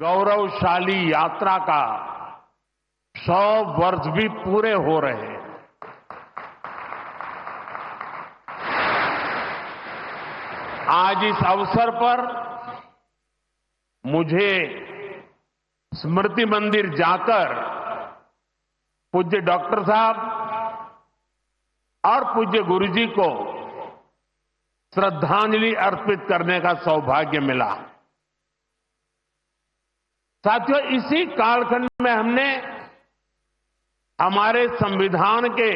गौरवशाली यात्रा का 100 वर्ष भी पूरे हो रहे हैं। आज इस अवसर पर मुझे स्मृति मंदिर जाकर पूज्य डॉक्टर साहब और पूज्य गुरुजी को श्रद्धांजलि अर्पित करने का सौभाग्य मिला। साथियों, इसी कालखंड में हमने हमारे संविधान के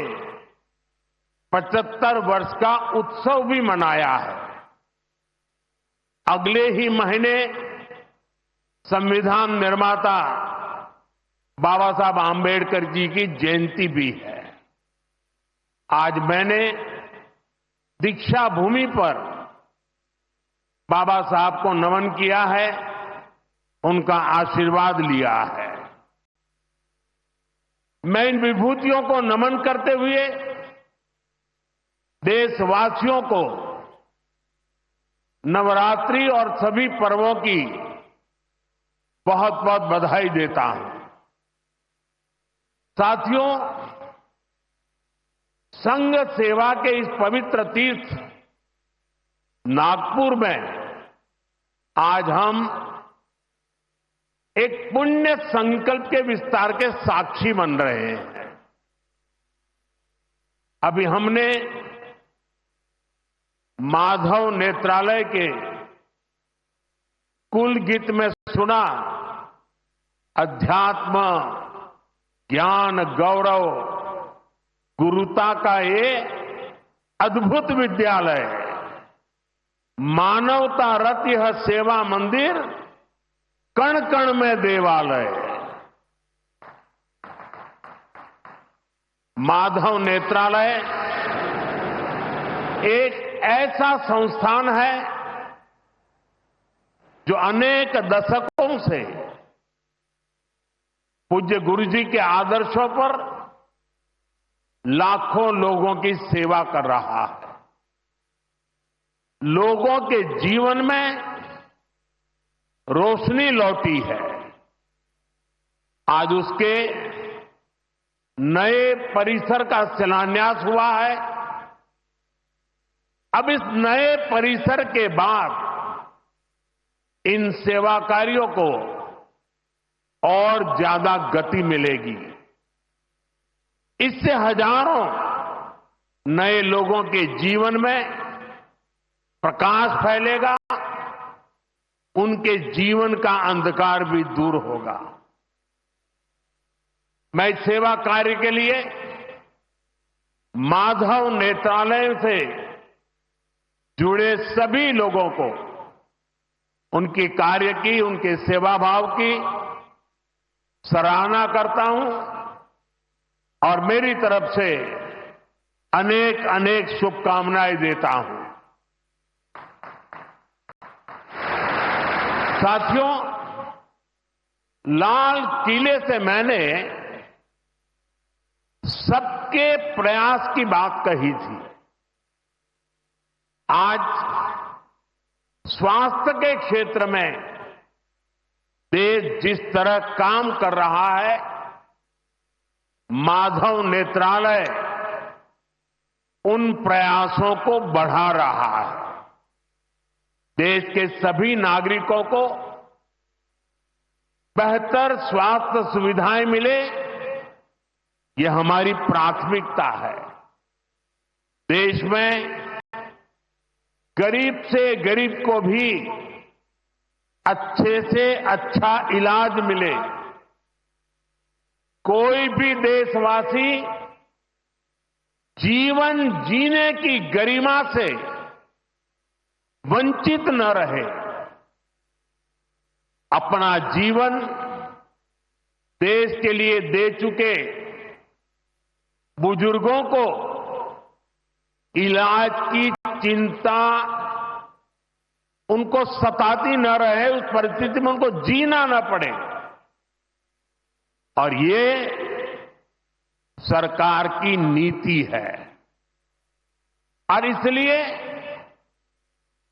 75 वर्ष का उत्सव भी मनाया है। अगले ही महीने संविधान निर्माता बाबा साहब आंबेडकर जी की जयंती भी है। आज मैंने दीक्षा भूमि पर बाबा साहब को नमन किया है, उनका आशीर्वाद लिया है। मैं इन विभूतियों को नमन करते हुए देशवासियों को नवरात्रि और सभी पर्वों की बहुत बहुत बधाई देता हूं। साथियों, संघ सेवा के इस पवित्र तीर्थ नागपुर में आज हम एक पुण्य संकल्प के विस्तार के साक्षी बन रहे हैं। अभी हमने माधव नेत्रालय के कुल गीत में सुना, अध्यात्म ज्ञान गौरव गुरुता का ये अद्भुत विद्यालय, मानवता रत यह सेवा मंदिर, कण कण में देवालय। माधव नेत्रालय एक ऐसा संस्थान है जो अनेक दशकों से पूज्य गुरुजी के आदर्शों पर लाखों लोगों की सेवा कर रहा है। लोगों के जीवन में रोशनी लौटी है। आज उसके नए परिसर का शिलान्यास हुआ है। अब इस नए परिसर के बाद इन सेवा कार्यों को और ज्यादा गति मिलेगी। इससे हजारों नए लोगों के जीवन में प्रकाश फैलेगा, उनके जीवन का अंधकार भी दूर होगा। मैं इस सेवा कार्य के लिए माधव नेत्रालय से जुड़े सभी लोगों को उनके कार्य की, उनके सेवा भाव की सराहना करता हूं और मेरी तरफ से अनेक अनेक शुभकामनाएं देता हूं। साथियों, लाल किले से मैंने सबके प्रयास की बात कही थी। आज स्वास्थ्य के क्षेत्र में देश जिस तरह काम कर रहा है, माधव नेत्रालय उन प्रयासों को बढ़ा रहा है। देश के सभी नागरिकों को बेहतर स्वास्थ्य सुविधाएं मिले, यह हमारी प्राथमिकता है। देश में गरीब से गरीब को भी अच्छे से अच्छा इलाज मिले। कोई भी देशवासी जीवन जीने की गरिमा से वंचित न रहे। अपना जीवन देश के लिए दे चुके बुजुर्गों को इलाज की चिंता उनको सताती न रहे, उस परिस्थिति में उनको जीना न पड़े। और ये सरकार की नीति है। और इसलिए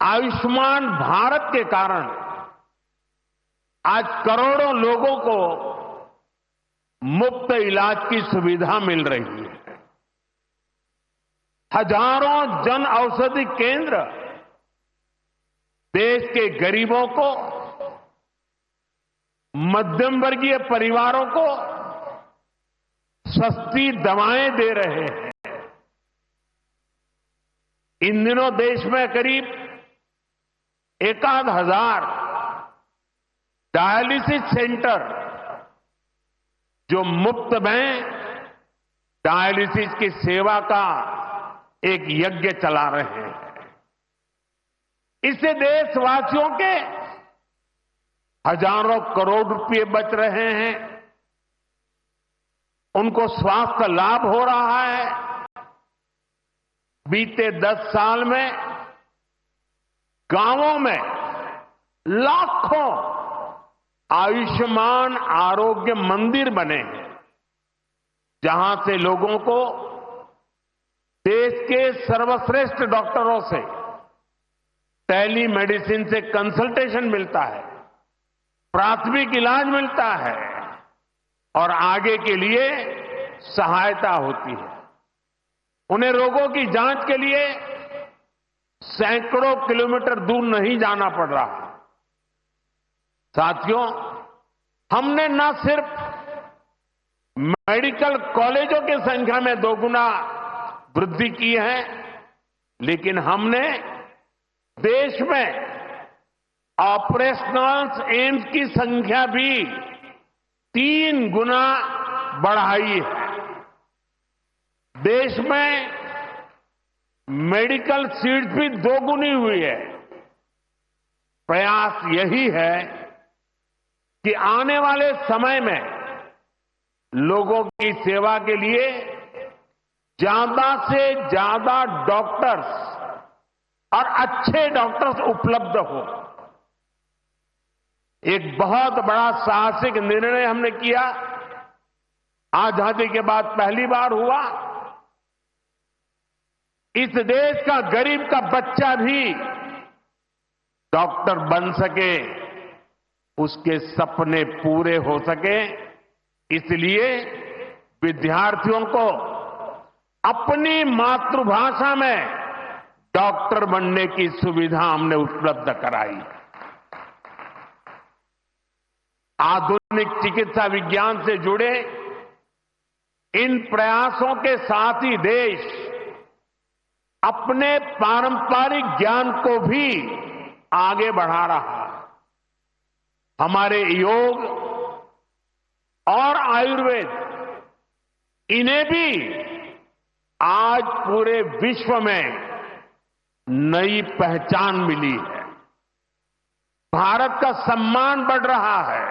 आयुष्मान भारत के कारण आज करोड़ों लोगों को मुफ्त इलाज की सुविधा मिल रही है। हजारों जन औषधि केंद्र देश के गरीबों को, मध्यम वर्गीय परिवारों को सस्ती दवाएं दे रहे हैं। इन दिनों देश में करीब 1,000 डायलिसिस सेंटर जो मुफ्त में डायलिसिस की सेवा का एक यज्ञ चला रहे हैं। इससे देशवासियों के हजारों करोड़ रुपए बच रहे हैं, उनको स्वास्थ्य लाभ हो रहा है। बीते 10 साल में गांवों में लाखों आयुष्मान आरोग्य मंदिर बने हैं, जहां से लोगों को देश के सर्वश्रेष्ठ डॉक्टरों से टेली मेडिसिन से कंसल्टेशन मिलता है, प्राथमिक इलाज मिलता है और आगे के लिए सहायता होती है। उन्हें रोगों की जांच के लिए सैकड़ों किलोमीटर दूर नहीं जाना पड़ रहा। साथियों, हमने न सिर्फ मेडिकल कॉलेजों की संख्या में 2 गुना वृद्धि की है, लेकिन हमने देश में ऑपरेशनल एम्स की संख्या भी 3 गुना बढ़ाई है। देश में मेडिकल सीट्स भी 2 गुनी हुई है। प्रयास यही है कि आने वाले समय में लोगों की सेवा के लिए ज्यादा से ज्यादा डॉक्टर्स और अच्छे डॉक्टर्स उपलब्ध हो। एक बहुत बड़ा साहसिक निर्णय हमने किया। आजादी के बाद पहली बार हुआ, इस देश का गरीब का बच्चा भी डॉक्टर बन सके, उसके सपने पूरे हो सके। इसलिए विद्यार्थियों को अपनी मातृभाषा में डॉक्टर बनने की सुविधा हमने उपलब्ध कराई। आधुनिक चिकित्सा विज्ञान से जुड़े इन प्रयासों के साथ ही देश अपने पारंपरिक ज्ञान को भी आगे बढ़ा रहा है। हमारे योग और आयुर्वेद, इन्हें भी आज पूरे विश्व में नई पहचान मिली है। भारत का सम्मान बढ़ रहा है।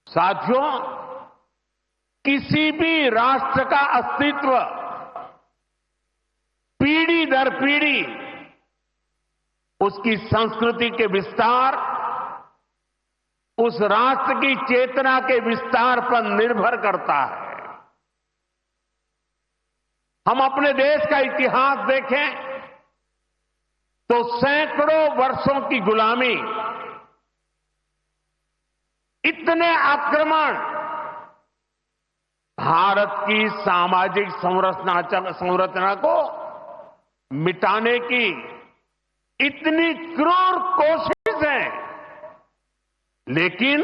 साथियों, किसी भी राष्ट्र का अस्तित्व पीढ़ी दर पीढ़ी उसकी संस्कृति के विस्तार, उस राष्ट्र की चेतना के विस्तार पर निर्भर करता है। हम अपने देश का इतिहास देखें तो सैकड़ों वर्षों की गुलामी, इतने आक्रमण, भारत की सामाजिक संरचना को मिटाने की इतनी क्रूर कोशिश है, लेकिन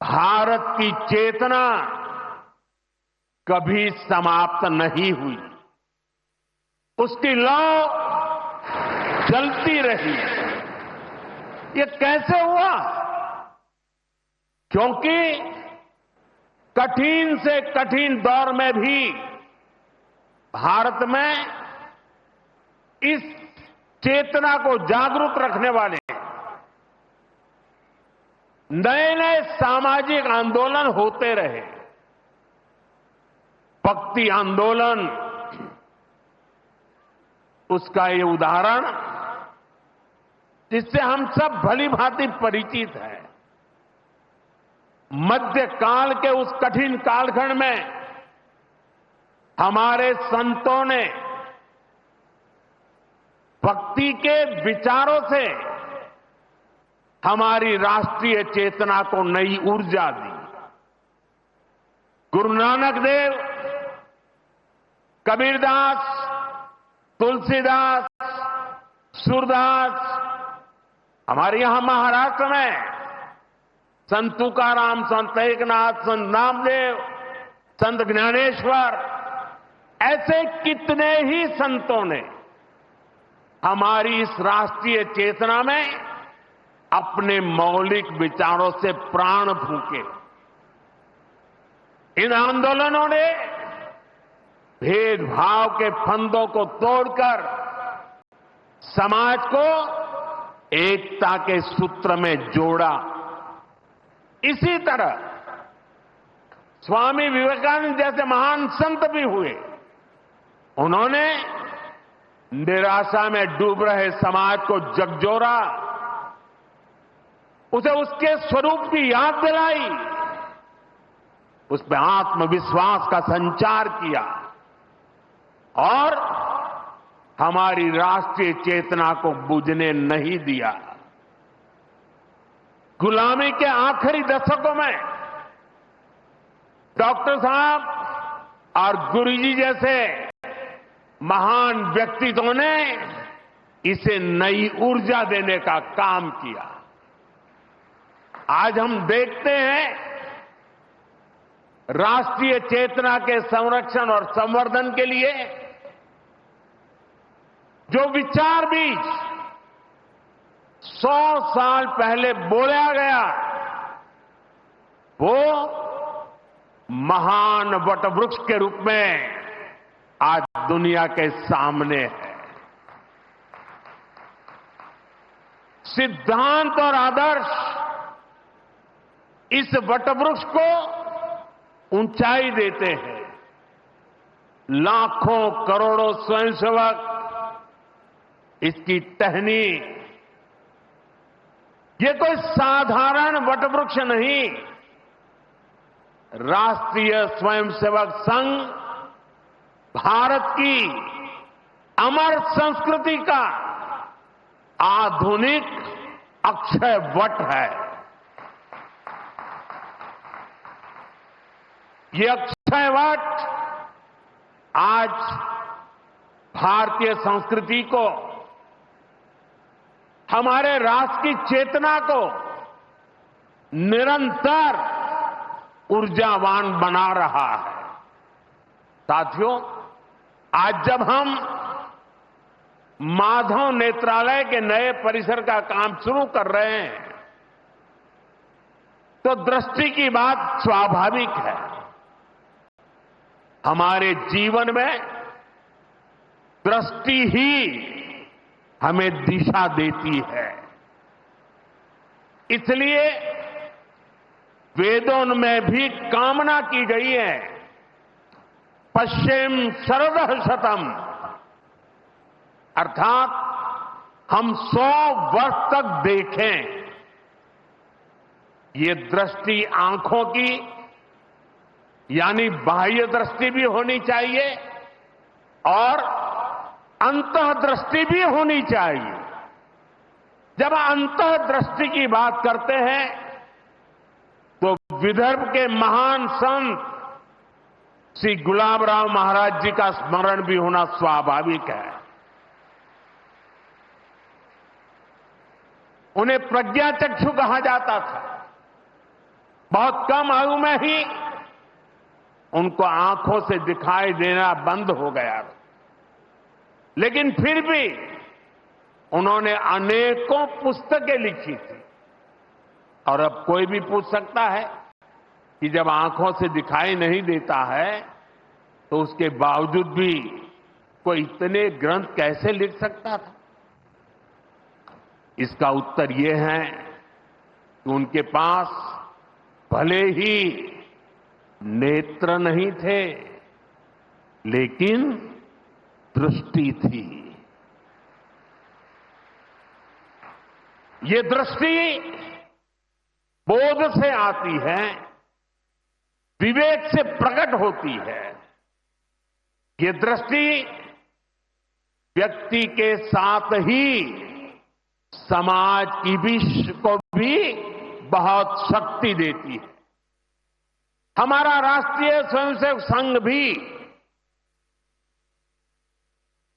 भारत की चेतना कभी समाप्त नहीं हुई। उसकी लौ जलती रही। ये कैसे हुआ? क्योंकि कठिन से कठिन दौर में भी भारत में इस चेतना को जागरूक रखने वाले नए नए सामाजिक आंदोलन होते रहे। भक्ति आंदोलन उसका ये उदाहरण जिससे हम सब भली भांति परिचित हैं। मध्यकाल के उस कठिन कालखंड में हमारे संतों ने भक्ति के विचारों से हमारी राष्ट्रीय चेतना को नई ऊर्जा दी। गुरु नानक देव, कबीरदास, तुलसीदास, सूरदास, हमारे यहां महाराष्ट्र में संत तुकाराम, संत एकनाथ, संत नामदेव, संत ज्ञानेश्वर, ऐसे कितने ही संतों ने हमारी इस राष्ट्रीय चेतना में अपने मौलिक विचारों से प्राण फूंके। इन आंदोलनों ने भेदभाव के फंदों को तोड़कर समाज को एकता के सूत्र में जोड़ा। इसी तरह स्वामी विवेकानंद जैसे महान संत भी हुए। उन्होंने निराशा में डूब रहे समाज को झकझोरा, उसे उसके स्वरूप की याद दिलाई, उसमें आत्मविश्वास का संचार किया और हमारी राष्ट्रीय चेतना को बुझने नहीं दिया। गुलामी के आखिरी दशकों में डॉक्टर साहब और गुरुजी जैसे महान व्यक्तित्वों ने इसे नई ऊर्जा देने का काम किया। आज हम देखते हैं राष्ट्रीय चेतना के संरक्षण और संवर्धन के लिए जो विचार बीज 100 साल पहले बोला गया, वो महान वटवृक्ष के रूप में आज दुनिया के सामने है। सिद्धांत और आदर्श इस वटवृक्ष को ऊंचाई देते हैं। लाखों करोड़ों स्वयंसेवक इसकी टहनी, ये कोई साधारण वटवृक्ष नहीं, राष्ट्रीय स्वयंसेवक संघ भारत की अमर संस्कृति का आधुनिक अक्षय वट है। ये अक्षय वट आज भारतीय संस्कृति को, हमारे राष्ट्र की चेतना को निरंतर ऊर्जावान बना रहा है। साथियों, आज जब हम माधव नेत्रालय के नए परिसर का काम शुरू कर रहे हैं, तो दृष्टि की बात स्वाभाविक है। हमारे जीवन में दृष्टि ही हमें दिशा देती है। इसलिए वेदों में भी कामना की गई है, पश्चिम शरदः शतम, अर्थात हम 100 वर्ष तक देखें। ये दृष्टि आंखों की यानी बाह्य दृष्टि भी होनी चाहिए और अंतः दृष्टि भी होनी चाहिए। जब अंतः दृष्टि की बात करते हैं तो विदर्भ के महान संत श्री गुलाबराव महाराज जी का स्मरण भी होना स्वाभाविक है। उन्हें प्रज्ञाचक्षु कहा जाता था। बहुत कम आयु में ही उनको आंखों से दिखाई देना बंद हो गया, लेकिन फिर भी उन्होंने अनेकों पुस्तकें लिखी थी। और अब कोई भी पूछ सकता है कि जब आंखों से दिखाई नहीं देता है तो उसके बावजूद भी कोई इतने ग्रंथ कैसे लिख सकता था? इसका उत्तर यह है कि उनके पास भले ही नेत्र नहीं थे, लेकिन दृष्टि थी। ये दृष्टि बोध से आती है, विवेक से प्रकट होती है। ये दृष्टि व्यक्ति के साथ ही समाज को भी बहुत शक्ति देती है। हमारा राष्ट्रीय स्वयंसेवक संघ भी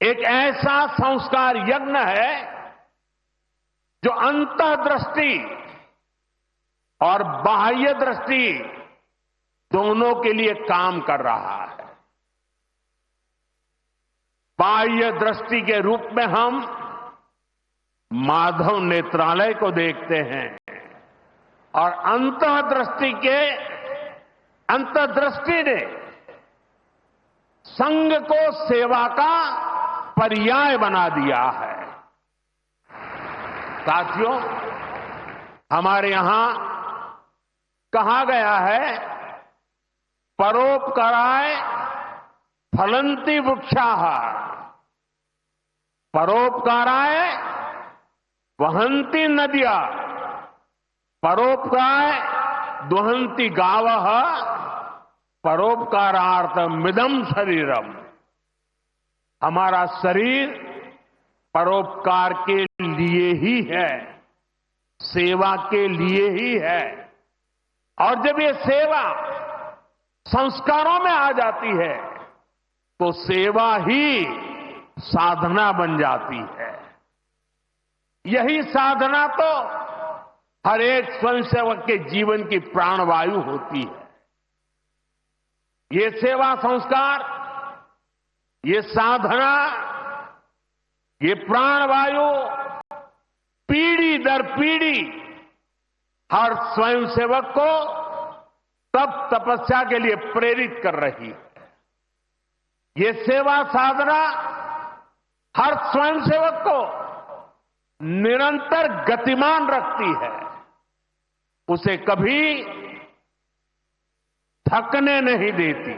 एक ऐसा संस्कार यज्ञ है जो अंतर्दृष्टि और बाह्य दृष्टि दोनों के लिए काम कर रहा है। बाह्य दृष्टि के रूप में हम माधव नेत्रालय को देखते हैं और अंतर्दृष्टि ने संघ को सेवा का पर्याय बना दिया है। साथियों, हमारे यहां कहा गया है, परोपकाराय फलंति वृक्षाः, परोपकाराय वहन्ति नद्यः, परोपकाराय दुहन्ति गावः, परोपकारार्थमिदं शरीरम। हमारा शरीर परोपकार के लिए ही है, सेवा के लिए ही है। और जब ये सेवा संस्कारों में आ जाती है तो सेवा ही साधना बन जाती है। यही साधना तो हर एक स्वयंसेवक के जीवन की प्राणवायु होती है। ये सेवा संस्कार, ये साधना, ये प्राणवायु पीढ़ी दर पीढ़ी हर स्वयंसेवक को तप तपस्या के लिए प्रेरित कर रही है। ये सेवा साधना हर स्वयंसेवक को निरंतर गतिमान रखती है, उसे कभी थकने नहीं देती,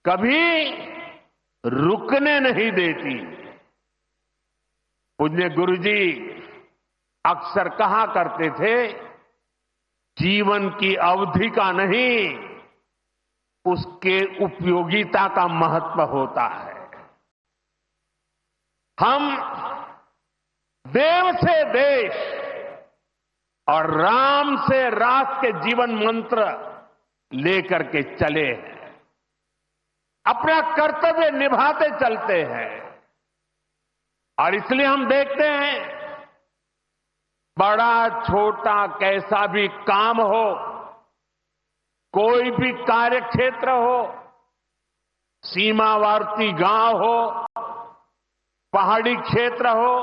कभी रुकने नहीं देती। पूज्य गुरुजी अक्सर कहा करते थे, जीवन की अवधि का नहीं, उसके उपयोगिता का महत्व होता है। हम देव से देश और राम से राष्ट्र के जीवन मंत्र लेकर के चले हैं, अपना कर्तव्य निभाते चलते हैं। और इसलिए हम देखते हैं, बड़ा छोटा कैसा भी काम हो, कोई भी कार्य क्षेत्र हो, सीमावर्ती गांव हो, पहाड़ी क्षेत्र हो,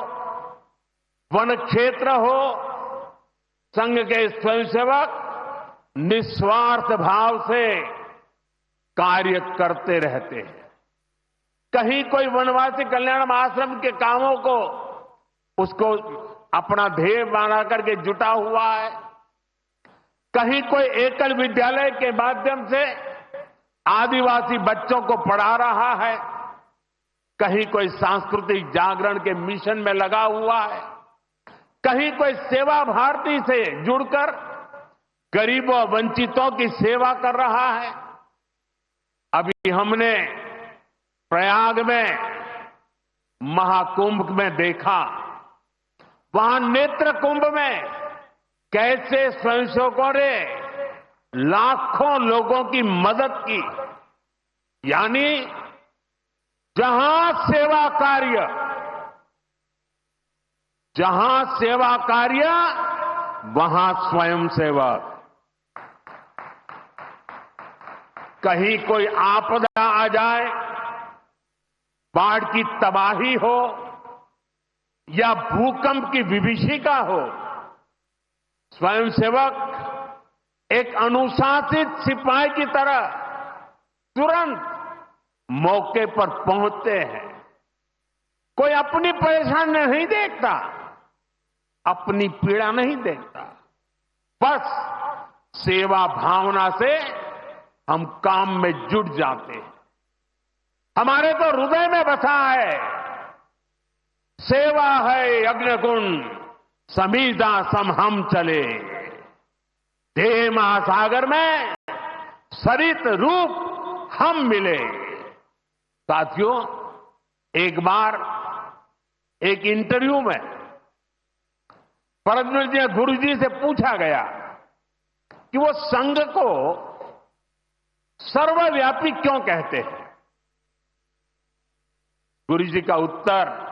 वन क्षेत्र हो, संघ के स्वयंसेवक निस्वार्थ भाव से कार्य करते रहते हैं। कहीं कोई वनवासी कल्याण आश्रम के कामों को उसको अपना ध्येय बना करके जुटा हुआ है, कहीं कोई एकल विद्यालय के माध्यम से आदिवासी बच्चों को पढ़ा रहा है, कहीं कोई सांस्कृतिक जागरण के मिशन में लगा हुआ है, कहीं कोई सेवा भारती से जुड़कर गरीबों वंचितों की सेवा कर रहा है। अभी हमने प्रयाग में महाकुंभ में देखा, वहां नेत्र कुंभ में कैसे स्वयंसेवकों ने लाखों लोगों की मदद की। यानी जहां सेवा कार्य वहां स्वयंसेवक। कहीं कोई आपदा आ जाए, बाढ़ की तबाही हो या भूकंप की विभीषिका हो, स्वयंसेवक एक अनुशासित सिपाही की तरह तुरंत मौके पर पहुंचते हैं। कोई अपनी परेशानी नहीं देखता, अपनी पीड़ा नहीं देखता, बस सेवा भावना से हम काम में जुट जाते हैं। हमारे तो हृदय में बसा है, सेवा है अग्निकुंड समीधा सम हम चले, देह महासागर में सरित रूप हम मिले। साथियों, एक बार एक इंटरव्यू में परमवीर जी गुरु जी से पूछा गया कि वो संघ को सर्वव्यापी क्यों कहते हैं। गुरु जी का उत्तर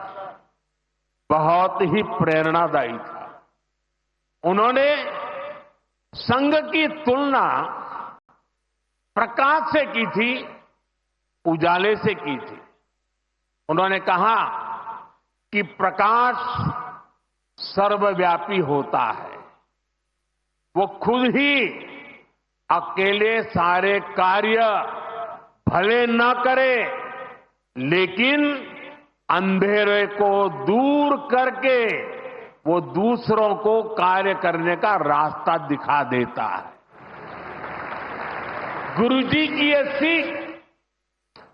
बहुत ही प्रेरणादायी था। उन्होंने संघ की तुलना प्रकाश से की थी, उजाले से की थी। उन्होंने कहा कि प्रकाश सर्वव्यापी होता है, वो खुद ही अकेले सारे कार्य भले न करे, लेकिन अंधेरे को दूर करके वो दूसरों को कार्य करने का रास्ता दिखा देता है। गुरुजी की ये सीख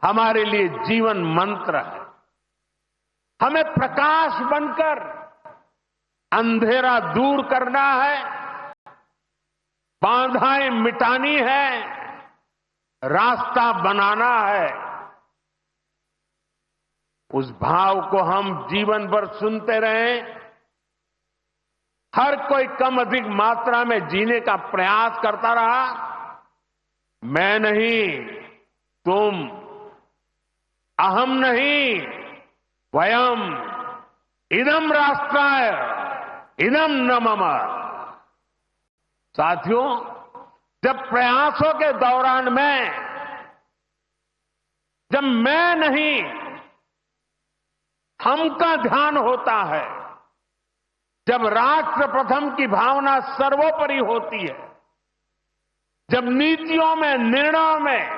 हमारे लिए जीवन मंत्र है। हमें प्रकाश बनकर अंधेरा दूर करना है, बाधाएं मिटानी है, रास्ता बनाना है। उस भाव को हम जीवन भर सुनते रहें। हर कोई कम अधिक मात्रा में जीने का प्रयास करता रहा। मैं नहीं, तुम, अहम नहीं, वयम, इदम राष्ट्राय, इदम न मम। साथियों, जब प्रयासों के दौरान जब मैं नहीं, हम का ध्यान होता है, जब राष्ट्र प्रथम की भावना सर्वोपरि होती है, जब नीतियों में, निर्णयों में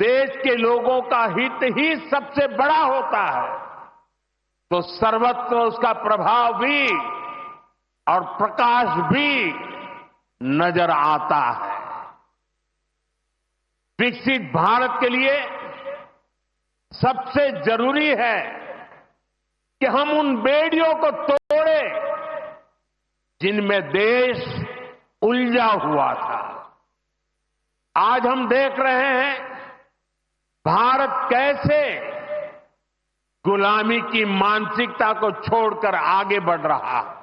देश के लोगों का हित ही सबसे बड़ा होता है, तो सर्वत्र उसका प्रभाव भी और प्रकाश भी नजर आता है। विकसित भारत के लिए सबसे जरूरी है कि हम उन बेड़ियों को तोड़े जिनमें देश उलझा हुआ था। आज हम देख रहे हैं भारत कैसे गुलामी की मानसिकता को छोड़कर आगे बढ़ रहा है।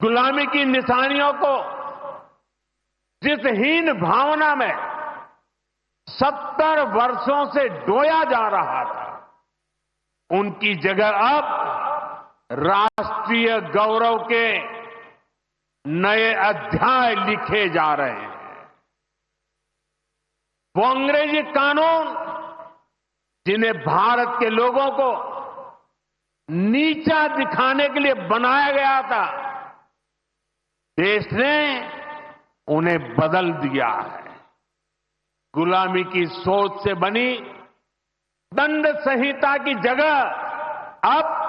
गुलामी की निशानियों को जिस हीन भावना में 70 वर्षों से डोया जा रहा था, उनकी जगह अब राष्ट्रीय गौरव के नए अध्याय लिखे जा रहे हैं। वो अंग्रेजी कानून जिन्हें भारत के लोगों को नीचा दिखाने के लिए बनाया गया था, देश ने उन्हें बदल दिया है। गुलामी की सोच से बनी दंड संहिता की जगह अब